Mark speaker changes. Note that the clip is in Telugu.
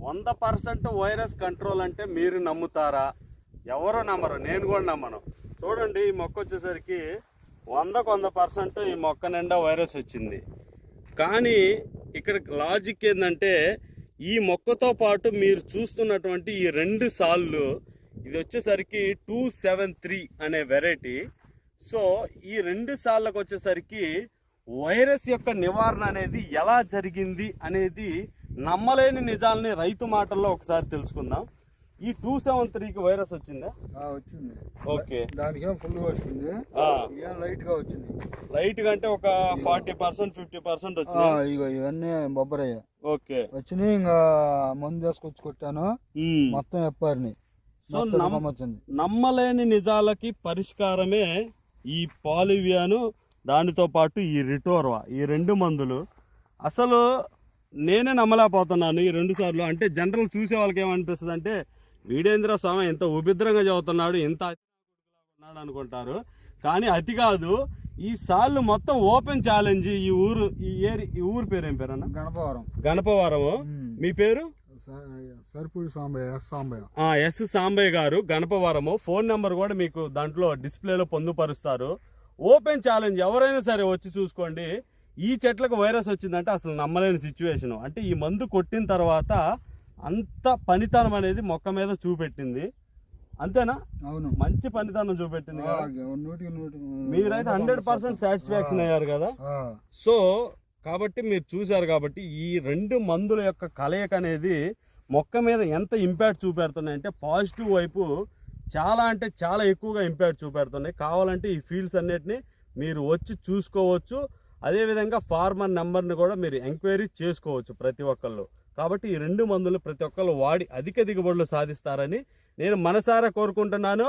Speaker 1: 100% వైరస్ కంట్రోల్ అంటే మీరు నమ్ముతారా? ఎవరో నమ్మరు, నేను కూడా నమ్మను. చూడండి, ఈ మొక్క వచ్చేసరికి 100% ఈ మొక్క నిండా వైరస్ వచ్చింది. కానీ ఇక్కడ లాజిక్ ఏంటంటే, ఈ మొక్కతో పాటు మీరు చూస్తున్నటువంటి ఈ 2 సాళ్ళు, ఇది వచ్చేసరికి 273 అనే వెరైటీ. సో ఈ 2 సాళ్ళకు వచ్చేసరికి వైరస్ యొక్క నివారణ అనేది ఎలా జరిగింది అనేది నమ్మలేని నిజాలని రైతు మాటల్లో ఒకసారి తెలుసుకుందాం. ఈ 273కి వైరస్ వచ్చిందా?
Speaker 2: వచ్చింది.
Speaker 1: ఓకే,
Speaker 2: దానికే ఫుల్ వచ్చింది, లైట్ గా వచ్చింది.
Speaker 1: లైట్ గా అంటే ఒక 40% 50% వచ్చింది.
Speaker 2: ఇవన్నీ బొబ్బరయ్యా.
Speaker 1: ఓకే,
Speaker 2: వచ్చినాయి. ఇంకా మందు తీసుకొచ్చి కొట్టాను, మొత్తం ఎప్పారిని.
Speaker 1: సో నమ్మలేని నిజాలకి పరిష్కారమే ఈ పాలివియాను, దానితో పాటు ఈ రిటోర్వా, ఈ 2 మందులు. అసలు నేనే నమ్మలేకపోతున్నాను ఈ 2 సార్లు. అంటే జనరల్ చూసే వాళ్ళకి ఏమనిపిస్తుంది అంటే, వీడేంద్ర స్వామి ఎంత ఉభిద్రంగా చదువుతున్నాడు, ఎంత ఉన్నాడు అనుకుంటారు. కానీ అతి కాదు. ఈ సార్లు మొత్తం ఓపెన్ ఛాలెంజ్. ఈ ఊరు పేరు ఏం పేరన్నా?
Speaker 2: గణపవరం.
Speaker 1: గణపవరము. మీ పేరు?
Speaker 2: సరిపూడి సాంబయ్య.
Speaker 1: ఎస్ సాంబయ్య గారు, గణపవరము. ఫోన్ నెంబర్ కూడా మీకు దాంట్లో డిస్ప్లేలో పొందుపరుస్తారు. ఓపెన్ ఛాలెంజ్, ఎవరైనా సరే వచ్చి చూసుకోండి. ఈ చెట్లకు వైరస్ వచ్చిందంటే అసలు నమ్మలేని సిచ్యువేషన్. అంటే ఈ మందు కొట్టిన తర్వాత అంత పనితనం అనేది మొక్క మీద చూపెట్టింది. అంతేనా?
Speaker 2: అవును,
Speaker 1: మంచి పనితనం చూపెట్టింది. మీరైతే 100% సాటిస్ఫాక్షన్ అయ్యారు కదా. సో కాబట్టి మీరు చూశారు. కాబట్టి ఈ 2 మందుల యొక్క కలయిక అనేది మొక్క మీద ఎంత ఇంపాక్ట్ చూపెడుతున్నాయి అంటే, పాజిటివ్ వైపు చాలా అంటే చాలా ఎక్కువగా ఇంపాక్ట్ చూపెడుతున్నాయి. కావాలంటే ఈ ఫీల్డ్స్ అన్నిటిని మీరు వచ్చి చూసుకోవచ్చు. అదేవిధంగా ఫార్మర్ నెంబర్ని కూడా మీరు ఎంక్వైరీ చేసుకోవచ్చు ప్రతి ఒక్కళ్ళు. కాబట్టి ఈ 2 మందులు ప్రతి ఒక్కళ్ళు వాడి అధిక దిగుబడులు సాధిస్తారని నేను మనసారా కోరుకుంటున్నాను.